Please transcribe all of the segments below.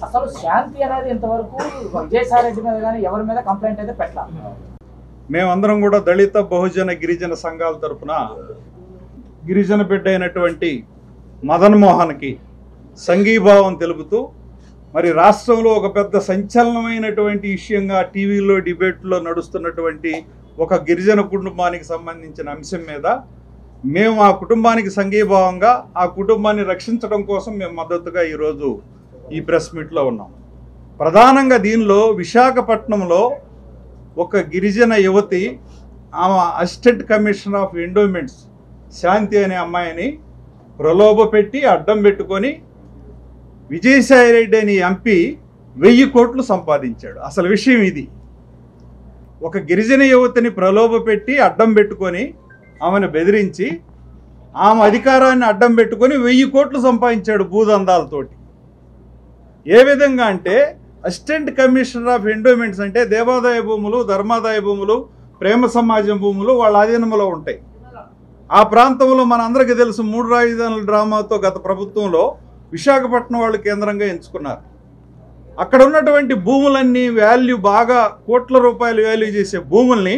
అసలు శాంతి అనేది ఇంతవరకు విజయసాయి రెడ్డి మీద కానీ ఎవరి మీద కంప్లైంట్ అయితే పెట్టాలి. మేమందరం కూడా దళిత బహుజన గిరిజన సంఘాల తరఫున గిరిజన బిడ్డ అయినటువంటి మదన్ మోహన్కి సంఘీభావం తెలుపుతూ మరి రాష్ట్రంలో ఒక పెద్ద సంచలనమైనటువంటి విషయంగా టీవీలో డిబేట్లో నడుస్తున్నటువంటి ఒక గిరిజన కుటుంబానికి సంబంధించిన అంశం మీద మేము ఆ కుటుంబానికి సంఘీభావంగా ఆ కుటుంబాన్ని రక్షించడం కోసం మేము మద్దతుగా ఈరోజు ఈ ప్రెస్ మీట్లో ఉన్నాం. ప్రధానంగా దీనిలో విశాఖపట్నంలో ఒక గిరిజన యువతి ఆమె అసిస్టెంట్ కమిషనర్ ఆఫ్ ఎండోమెంట్స్ శాంతి అనే అమ్మాయిని ప్రలోభ పెట్టి అడ్డం పెట్టుకొని విజయసాయి రెడ్డి అని ఎంపీ 1000 కోట్లు సంపాదించాడు. అసలు విషయం ఇది. ఒక గిరిజన యువతిని ప్రలోభ పెట్టి అడ్డం పెట్టుకొని ఆమెను బెదిరించి ఆమె అధికారాన్ని అడ్డం పెట్టుకొని 1000 కోట్లు సంపాదించాడు భూదందాలతోటి. ఏ విధంగా అంటే అసిస్టెంట్ కమిషనర్ ఆఫ్ ఎండోమెంట్స్ అంటే దేవాదాయ భూములు, ధర్మాదాయ భూములు, ప్రేమ సమాజం భూములు వాళ్ళ ఆధీనంలో ఉంటాయి. ఆ ప్రాంతంలో మనందరికీ తెలుసు 3 రాజధానుల డ్రామాతో గత ప్రభుత్వంలో విశాఖపట్నం వాళ్ళు కేంద్రంగా ఎంచుకున్నారు. అక్కడ ఉన్నటువంటి భూములన్నీ వాల్యూ బాగా కోట్ల రూపాయలు వాల్యూ చేసే భూముల్ని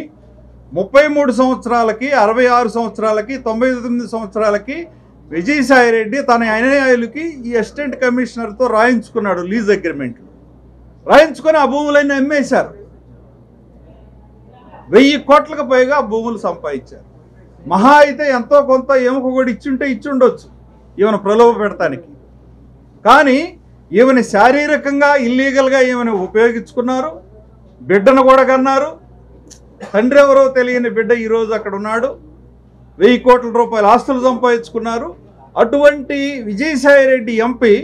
33 సంవత్సరాలకి, 66 సంవత్సరాలకి, 99 సంవత్సరాలకి విజయసాయి రెడ్డి తన అనుయాయులకి ఈ అసిస్టెంట్ కమిషనర్తో రాయించుకున్నాడు. లీజ్ అగ్రిమెంట్లు రాయించుకొని ఆ భూములన్నీ అమ్మేశారు. 1000 కోట్లకు పైగా భూములు సంపాదించారు. మహా అయితే ఎంతో కొంత ఎముక కూడా ఇచ్చుండొచ్చు ఈమెను ప్రలోభ పెడతానికి. కానీ ఈమెను శారీరకంగా ఇల్లీగల్గా ఈమెను ఉపయోగించుకున్నారు. బిడ్డను కూడా కన్నారు. తండ్రి ఎవరో తెలియని బిడ్డ ఈరోజు అక్కడ ఉన్నాడు. 1000 కోట్ల రూపాయల ఆస్తులు సంపాదించుకున్నారు. అటువంటి విజయసాయి రెడ్డి ఎంపీ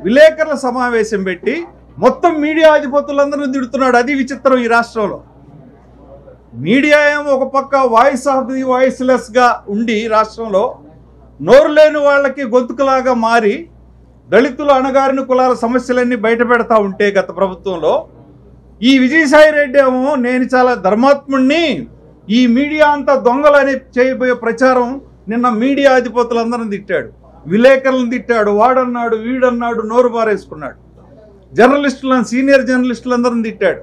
విలేకరుల సమావేశం పెట్టి మొత్తం మీడియా అధిపతులందరూ తిడుతున్నాడు. అది విచిత్రం. ఈ రాష్ట్రంలో మీడియా ఏమో ఒక పక్క వాయిస్ ఆఫ్ ది వాయిస్లెస్గా ఉండి రాష్ట్రంలో నోరు లేని వాళ్ళకి గొంతుకులాగా మారి దళితులు, అణగారిన కులాల సమస్యలన్నీ బయట పెడతా ఉంటే గత ప్రభుత్వంలో ఈ విజయసాయి రెడ్డి ఏమో నేను చాలా ధర్మాత్ముడిని, ఈ మీడియా అంతా దొంగలని చేయబోయే ప్రచారం నిన్న మీడియా అధిపతులందరిని తిట్టాడు, విలేకరులను తిట్టాడు, వాడన్నాడు వీడన్నాడు, నోరు బారేసుకున్నాడు. జర్నలిస్టులను, సీనియర్ జర్నలిస్టులందరిని తిట్టాడు.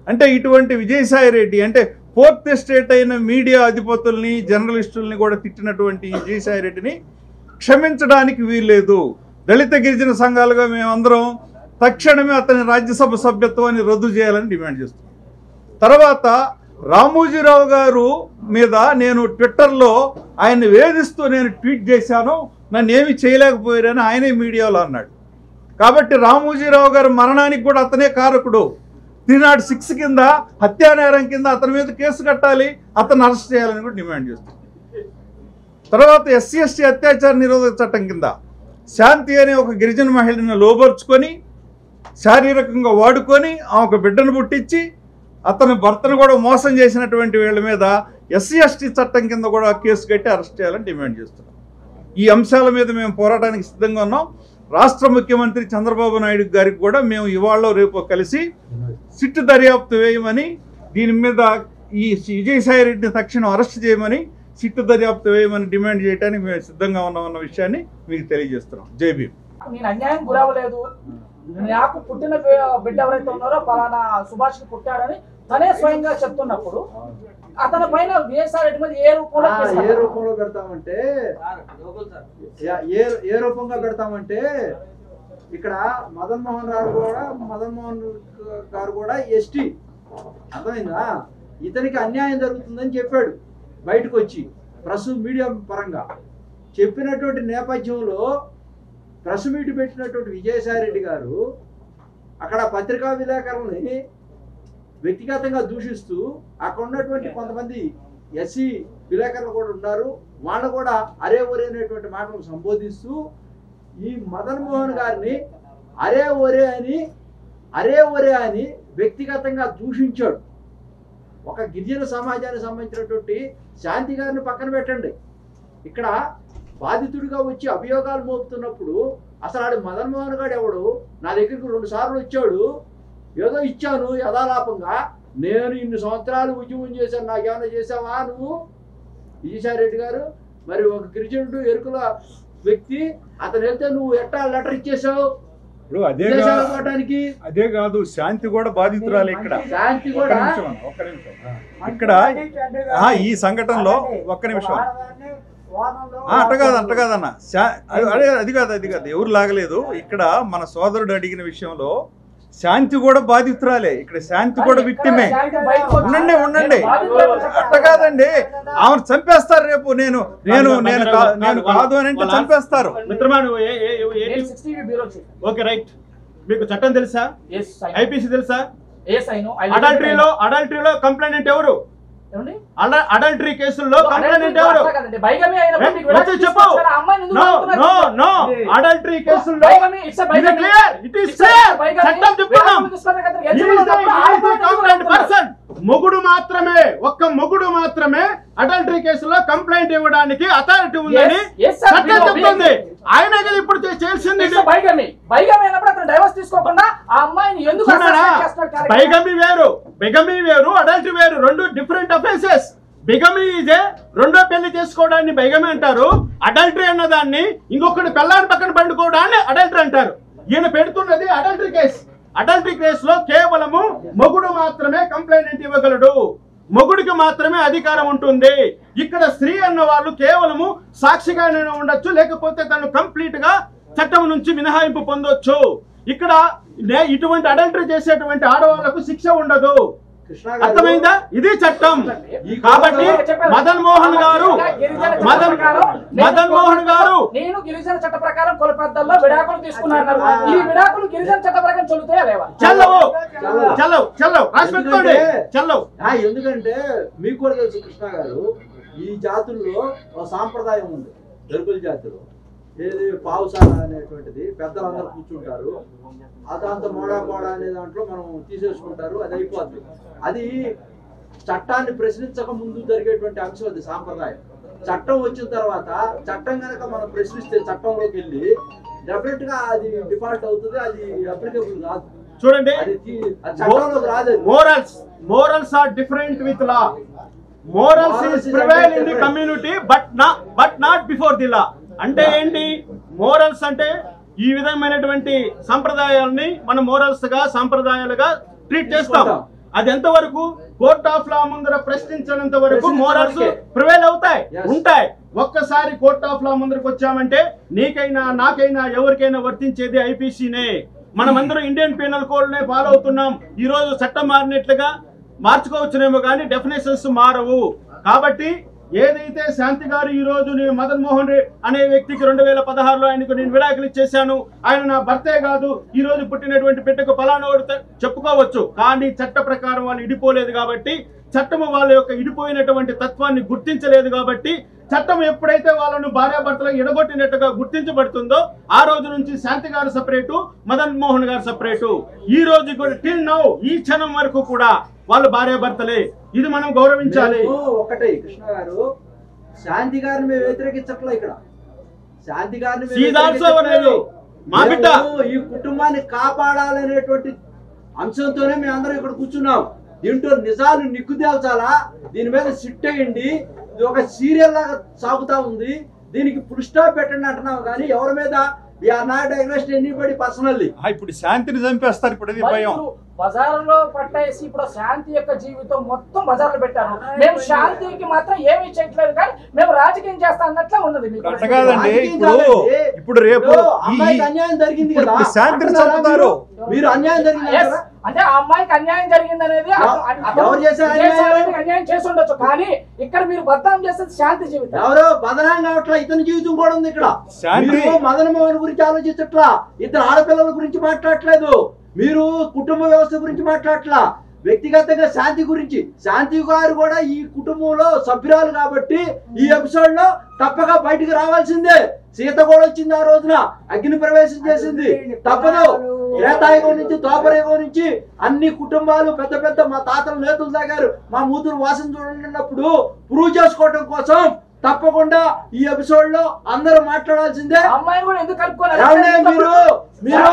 అంటే ఇటువంటి విజయసాయి రెడ్డి అంటే 4th ఎస్టేట్ అయిన మీడియా అధిపతుల్ని, జర్నలిస్టుల్ని కూడా తిట్టినటువంటి విజయసాయి రెడ్డిని క్షమించడానికి వీల్లేదు. దళిత గిరిజన సంఘాలుగా మేమందరం తక్షణమే అతని రాజ్యసభ సభ్యత్వాన్ని రద్దు చేయాలని డిమాండ్ చేస్తున్నాం. తర్వాత రామోజీరావు గారు మీద నేను ట్విట్టర్లో ఆయన్ని వేధిస్తూ నేను ట్వీట్ చేశాను, నన్ను ఏమి చేయలేకపోయారని ఆయనే మీడియాలో అన్నాడు. కాబట్టి రామోజీరావు గారి మరణానికి కూడా అతనే కారకుడు. 306 కింద హత్యానేరం కింద అతని మీద కేసు కట్టాలి, అతను అరెస్ట్ చేయాలని కూడా డిమాండ్ చేస్తుంది. తర్వాత SC ST అత్యాచార నిరోధక చట్టం కింద శాంతి అనే ఒక గిరిజన మహిళను లోబర్చుకొని శారీరకంగా వాడుకొని ఆమెకు బిడ్డను పుట్టించి అతని భర్తను కూడా మోసం చేసినటువంటి వీళ్ళ మీద SC ST చట్టం కింద కూడా కేసు కట్టి అరెస్ట్ చేయాలని డిమాండ్ చేస్తున్నాం. ఈ అంశాల మీద మేము పోరాటానికి సిద్ధంగా ఉన్నాం. రాష్ట్ర ముఖ్యమంత్రి చంద్రబాబు నాయుడు గారికి కూడా మేము ఇవాళ రేపు కలిసి సిట్ దర్యాప్తు వేయమని, దీని మీద ఈ విజయసాయి రెడ్డిని తక్షణం అరెస్ట్ చేయమని, సిట్ దర్యాప్తు వేయమని డిమాండ్ చేయడానికి మేము సిద్ధంగా ఉన్నామన్న విషయాన్ని మీకు తెలియజేస్తున్నాం. జై భీమ్. నేను అన్యాయం గురవలేదు, నాకు పుట్టిన బిడ్డ ఎవరైతే ఉన్నారో పలానా సుభాష్కి పుట్టాడని తనే స్వయంగా చెప్తున్నప్పుడు అతని పైన విజయసాయి రెడ్డి మీద ఏ రూపంలో పెడతామంటే ఏ రూపంగా పెడతామంటే ఇక్కడ మదన్ మోహన్ గారు కూడా ST, అర్థమైందా? ఇతనికి అన్యాయం జరుగుతుందని చెప్పాడు బయటకు వచ్చి ప్రెస్ మీడియా పరంగా చెప్పినటువంటి నేపథ్యంలో ప్రెస్ మీట్ పెట్టినటువంటి విజయసాయి రెడ్డి గారు అక్కడ పత్రికా విలేకరులని వ్యక్తిగతంగా దూషిస్తూ అక్కడ ఉన్నటువంటి కొంతమంది SC విలేకరులు కూడా ఉన్నారు, వాళ్ళు కూడా అరే ఒరే అనేటువంటి మాటలు సంబోధిస్తూ ఈ మదన్ మోహన్ గారిని అరే ఒరే అని వ్యక్తిగతంగా దూషించాడు. ఒక గిరిజన సమాజానికి సంబంధించినటువంటి శాంతి గారిని పక్కన పెట్టండి, ఇక్కడ బాధితుడిగా వచ్చి అభియోగాలు మోపుతున్నప్పుడు అసలు ఆడు మదన్ మోహన్ గారు ఎవడు? నా దగ్గరికి 2 సార్లు వచ్చాడు, ఏదో ఇచ్చాను యథాలాపంగా, నేను ఇన్ని సంవత్సరాలు ఉద్యమం చేశాను, నాకేమైనా చేసావా నువ్వు విజయసాయి రెడ్డి గారు? మరి ఒక గిరిజనుడు ఎరుకుల వ్యక్తి అతను వెళ్తే నువ్వు ఎట్టా లెటర్ ఇచ్చేసావు? ఇప్పుడు విదేశాలకు పోవడానికి. అదే కాదు, శాంతి కూడా బాధితురాలు ఇక్కడ. శాంతి ఒక్క కూడా నిమిషం ఇక్కడ ఈ సంఘటనలో ఒక్క నిమిషం అట్ట కాదన్న అది కాదు ఎవరు లాగలేదు. ఇక్కడ మన సోదరుడు అడిగిన విషయంలో శాంతి కూడా బాధితురాలే, ఇక్కడ శాంతి కూడా విక్టిమే. ఉండండి అట్ట కాదండి, ఆమెను చంపేస్తారు రేపు. నేను కాదు అని అంటే చంపేస్తారు. మిత్రమా ఓకే రైట్. మీకు చట్టం తెలుసా? ఐపీసీ తెలుసా? అడల్టరీలో కంప్లైంట్ ఎవరు? అడల్టరీ కేసుల్లో కంప్లైంట్ ఎవరు? చెప్పు. అడల్టరీ కేసుల్లో చట్టం చెప్తున్నాం. మొగుడు మాత్రమే, ఒక్క మొగుడు మాత్రమే అడల్టరీ కేసులో కంప్లైంట్ ఇవ్వడానికి అథారిటీ ఉందని చట్టం చెప్తుంది. ఆయన కదా ఇప్పుడు చేసింది. బైగమీ వేరు అడల్టరీ వేరు, రెండు డిఫరెంట్ అఫెన్సెస్. బిగమీ ఈజ్ రెండో పెళ్లి చేసుకోవడాన్ని బైగమీ అంటారు. అడల్టరీ అన్నదాన్ని ఇంకొకటి పెళ్ళాన్ని పక్కన పండుకోవడాన్ని అడల్టరీ అంటారు. ఈయన పెడుతున్నది అడల్టరీ కేసు. అడల్టరీ కేసులో కేవలము మొగుడు మాత్రమే కంప్లైంట్ ఇవ్వగలడు, మొగుడికి మాత్రమే అధికారం ఉంటుంది. ఇక్కడ స్త్రీ అన్న వాళ్ళు కేవలము సాక్షిగానే ఉండొచ్చు, లేకపోతే తను కంప్లీట్ గా చట్టం నుంచి మినహాయింపు పొందొచ్చు. ఇక్కడ ఇటువంటి అడల్టరీ చేసేటువంటి ఆడవాళ్లకు శిక్ష ఉండదు. అర్థమైందా? ఇది చట్టం. కాబట్టి మదన్ మోహన్ గారు నేను గిరిజన చట్ట ప్రకారం కుల పెద్దల్లో విడాకులు తీసుకున్నారు. ఈ విడాకులు గిరిజన చట్ట ప్రకారం చెల్లుతాయా లేవా? చెల్లవు. ఎందుకంటే మీకు కూడా తెలుసు కృష్ణ గారు, ఈ జాతుల్లో ఒక సాంప్రదాయం ఉంది. దొరుకుల జాతిలో ఏది పావుసాల అనేటువంటిది పెద్దలందరూ కూర్చుంటారు. అదంతా మోడా అనే దాంట్లో మనం తీసేసుకుంటారు, అది అయిపోద్ది. అది చట్టాన్ని ప్రశ్నించక ముందు జరిగేటువంటి అంశం, అది సాంప్రదాయం. చట్టం వచ్చిన తర్వాత చట్టం కనుక మనం ప్రశ్నిస్తే చట్టంలోకి వెళ్ళి డెఫినెట్ గా అది డిఫాల్ట్ అవుతుంది, అది అప్లికబుల్ కాదు. చూడండి, చట్టంలోకి రాదు. Morals are different with law. Morals is prevail in the community but not before the law. అంటే ఏంటి? మోరల్స్ అంటే ఈ విధమైనటువంటి సంప్రదాయాలని మనం మోరల్స్ గా సంప్రదాయాలుగా ట్రీట్ చేస్తాం. అది ఎంతవరకు కోర్ట్ ఆఫ్ లా ముందర ప్రశ్నించినంత వరకు మోరల్స్ ప్రివైల్ ఉంటాయి. ఒక్కసారి కోర్ట్ ఆఫ్ లా ముందరకు వచ్చామంటే నీకైనా నాకైనా ఎవరికైనా వర్తించేది ఐపీసీనే. మనమందరం ఇండియన్ పీనల్ కోడ్ నే ఫాలో అవుతున్నాం. ఈ రోజు చట్టం మారినట్లుగా మార్చుకోవచ్చునేమో కానీ డెఫినేషన్స్ మారవు. కాబట్టి ఏదైతే శాంతి గారు ఈ రోజు నేను మదన్ మోహన్ రెడ్డి అనే వ్యక్తికి 2016లో ఆయనకు నేను విడాకులు ఇచ్చేశాను, ఆయన నా భర్తే కాదు, ఈ రోజు పుట్టినటువంటి బిడ్డకు ఫలానోడు చెప్పుకోవచ్చు. కానీ చట్ట ప్రకారం వాళ్ళు ఇడిపోలేదు కాబట్టి, చట్టము వాళ్ళ యొక్క ఇడిపోయినటువంటి తత్వాన్ని గుర్తించలేదు కాబట్టి, చట్టం ఎప్పుడైతే వాళ్ళను భార్యాభర్తలకు ఎడగొట్టినట్టుగా గుర్తించబడుతుందో ఆ రోజు నుంచి శాంతి గారు సపరేటు, మదన్ మోహన్ గారు సపరేటు. ఈ రోజు కూడా టిల్ నౌ, ఈ క్షణం వరకు కూడా వాళ్ళు భార్యాభర్తలే. ఇది మనం గౌరవించాలి. ఒకటే కృష్ణ గారు, శాంతి గారిని మేము వ్యతిరేకించట్లే. ఇక్కడ శాంతి గారిని మా బిడ్డ ఈ కుటుంబాన్ని కాపాడాలనేటువంటి అంశంతోనే మేము అందరం ఇక్కడ కూర్చున్నాం. దీంట్లో నిజాలు నిక్కు తేల్చాలా, దీని మీద సిట్ అయ్యండి. ఇది ఒక సీరియల్ లాగా సాగుతా ఉంది, దీనికి ఫుల్ స్టాప్ పెట్టండి అంటున్నాం. కానీ ఎవరి మీద ఇప్పుడు శాంతిని చంపేస్తారు. ఇప్పుడు భయం బజార్లో పట్టేసి ఇప్పుడు శాంతి యొక్క జీవితం మొత్తం బజార్లో పెట్టారు. మేము శాంతికి మాత్రం ఏమీ చేయట్లేదు, కానీ మేము రాజకీయం చేస్తా అన్నట్లే ఉన్నది. కాదండి, ఇప్పుడు రేపు అన్యాయం జరిగింది కదా, శాంతిని చంపుతారు. మీరు అన్యాయం జరిగింది అంటే ఆ అమ్మాయికి అన్యాయం జరిగింది అనేది అన్యాయం చేసి ఉండొచ్చు, కానీ ఇక్కడ మీరు బదనాం చేసేది శాంతి జీవితం. ఎవరో బదనాం కావట్లా, ఇతని జీవితం కూడా ఉంది ఇక్కడ. మదన్ మోహన్ గురించి ఆలోచించట్లా, ఇద్దరు ఆడపిల్లల గురించి మాట్లాడట్లేదు, మీరు కుటుంబ వ్యవస్థ గురించి మాట్లాడట్లా, వ్యక్తిగతంగా శాంతి గురించి. శాంతి గారు కూడా ఈ కుటుంబంలో సభ్యురాలు కాబట్టి ఈ ఎపిసోడ్ లో తప్పక బయటికి రావాల్సిందే. సీత కూడా వచ్చింది, ఆ రోజున అగ్ని ప్రవేశం చేసింది, తప్పదు. త్రేతాయుగం నుంచి ద్వాపరయుగం నుంచి అన్ని కుటుంబాలు పెద్ద పెద్ద మా తాతల నేతలు తాగారు, మా మూతురు వాసన చూడన్నప్పుడు ప్రూవ్ చేసుకోవడం కోసం తప్పకుండా ఈ ఎపిసోడ్ లో అందరూ మాట్లాడాల్సిందే. అమ్మాయిని కూడా ఎందుకు కలుపుకోవాలి? ఏమండి మీరు వినండి,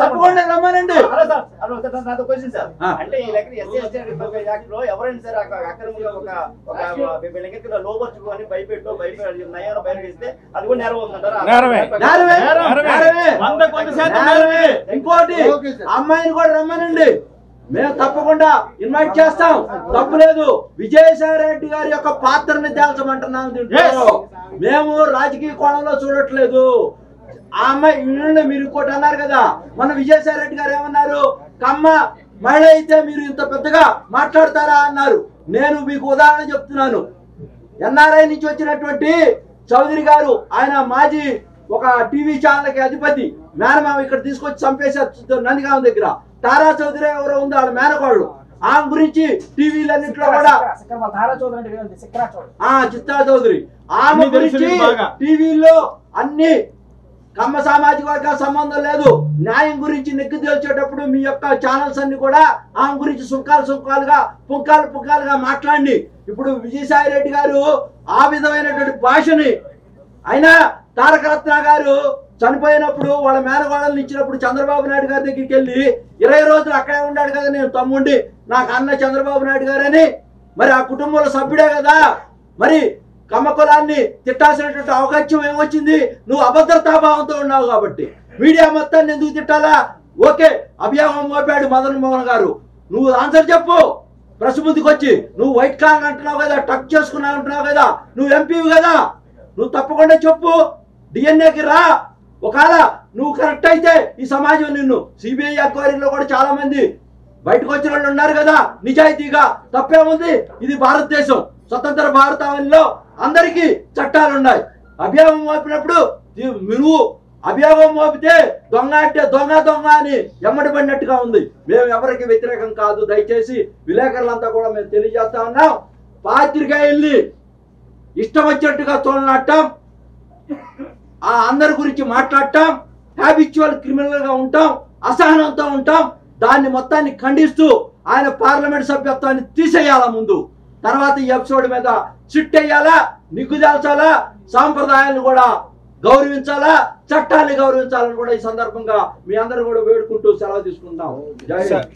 తప్పకుండా రమ్మనండి. అంటే ఈ లెక్క ఎస్సీ ఎస్టీ యాక్ట్ లో ఎవరైనా సరే అక్రమంగా ఒక లోపరుచుకొని భయపెట్టి నయాన్ని బయటేస్తే అది కూడా నేరం అవుతుందంటారా? ఇంకోటి అమ్మాయిని కూడా రమ్మనండి, మేము తప్పకుండా ఇన్వైట్ చేస్తాం, తప్పులేదు. విజయసాయి రెడ్డి గారి యొక్క పాత్రని తేల్చమంటున్నాం దీంట్లో. మేము రాజకీయ కోణంలో చూడట్లేదు. ఆ అమ్మాయి మీరు ఇంకోటి అన్నారు కదా, మన విజయసాయి రెడ్డి గారు ఏమన్నారు, కమ్మ మహిళ అయితే మీరు ఇంత పెద్దగా మాట్లాడతారా అన్నారు. నేను మీకు ఉదాహరణ చెప్తున్నాను. ఎన్ఆర్ఐ నుంచి వచ్చినటువంటి చౌదరి గారు, ఆయన మాజీ ఒక టీవీ ఛానల్ కి అధిపతి, మేనమామ ఇక్కడ తీసుకొచ్చి చంపేశారు నందిగామ దగ్గర. తారా చౌదరి ఎవరో ఉంది వాళ్ళ మేనకోళ్ళు. ఆమె గురించి టీవీలన్నింటిలో కూడా చిత్రా చౌదరి ఆమె గురించి టీవీలో అన్ని కమ్మ సామాజిక వర్గాల సంబంధం లేదు. న్యాయం గురించి నెగ్గు తేల్చేటప్పుడు మీ యొక్క ఛానల్స్ అన్ని కూడా ఆమె గురించి పుంకాలుగా మాట్లాడి. ఇప్పుడు విజయసాయి రెడ్డి గారు ఆ విధమైనటువంటి భాషని, అయినా తారక రత్న గారు చనిపోయినప్పుడు వాళ్ళ మేనగోడలను ఇచ్చినప్పుడు చంద్రబాబు నాయుడు గారి దగ్గరికి వెళ్ళి 20 రోజులు అక్కడే ఉన్నాడు కదా నేను తమ్ముండి, నాకు అన్న చంద్రబాబు నాయుడు గారని. మరి ఆ కుటుంబంలో సభ్యుడే కదా, మరి కమ్మ కులాన్ని తిట్టాల్సినటువంటి అవకాశం ఏమొచ్చింది? నువ్వు అభద్రతాభావంతో ఉన్నావు కాబట్టి. మీడియా మొత్తాన్ని ఎందుకు తిట్టాలా? ఓకే, అభియోగం మోపాడు మదన్ మోహన్ గారు, నువ్వు ఆన్సర్ చెప్పు. ప్రెస్ ముందుకు వచ్చి నువ్వు వైట్ కాంగ్ అంటున్నావు కదా, టక్ చేసుకున్నావు అంటున్నావు కదా, నువ్వు ఎంపీవి కదా, నువ్వు తప్పకుండా చెప్పు. డిఎన్ఏకి రా. ఒకవేళ నువ్వు కరెక్ట్ అయితే ఈ సమాజం నిన్ను సిబిఐ ఎంక్వైరీలో కూడా చాలా మంది బయటకు వచ్చిన వాళ్ళు ఉన్నారు కదా నిజాయితీగా, తప్పేముంది? ఇది భారతదేశం, స్వతంత్ర భారతావనిలో అందరికీ చట్టాలు ఉన్నాయి. అభియోగం మోపినప్పుడు నువ్వు అభియోగం మోపితే దొంగ అంటే దొంగ అని ఎమ్మడి పడినట్టుగా ఉంది. మేము ఎవరికి వ్యతిరేకం కాదు. దయచేసి విలేకరులంతా కూడా మేము తెలియజేస్తా ఉన్నాం, పాత్రికేయుల్ని ఇష్టం వచ్చినట్టుగా తోలనాటం, ఆ అందరి గురించి మాట్లాడటం, హ్యాబిచువల్ క్రిమినల్ గా ఉంటాం, అసహనంతో ఉంటాం. దాన్ని మొత్తాన్ని ఖండిస్తూ ఆయన పార్లమెంట్ సభ్యత్వాన్ని తీసేయాలా ముందు, తర్వాత ఈ ఎపిసోడ్ మీద సిట్ అయ్యాలా, నిగ్గుదాల్చాలా, సాంప్రదాయాలను కూడా గౌరవించాలా, చట్టాన్ని గౌరవించాలని కూడా ఈ సందర్భంగా మీ అందరూ కూడా వేడుకుంటూ సెలవు తీసుకుంటాం. జై హింద్.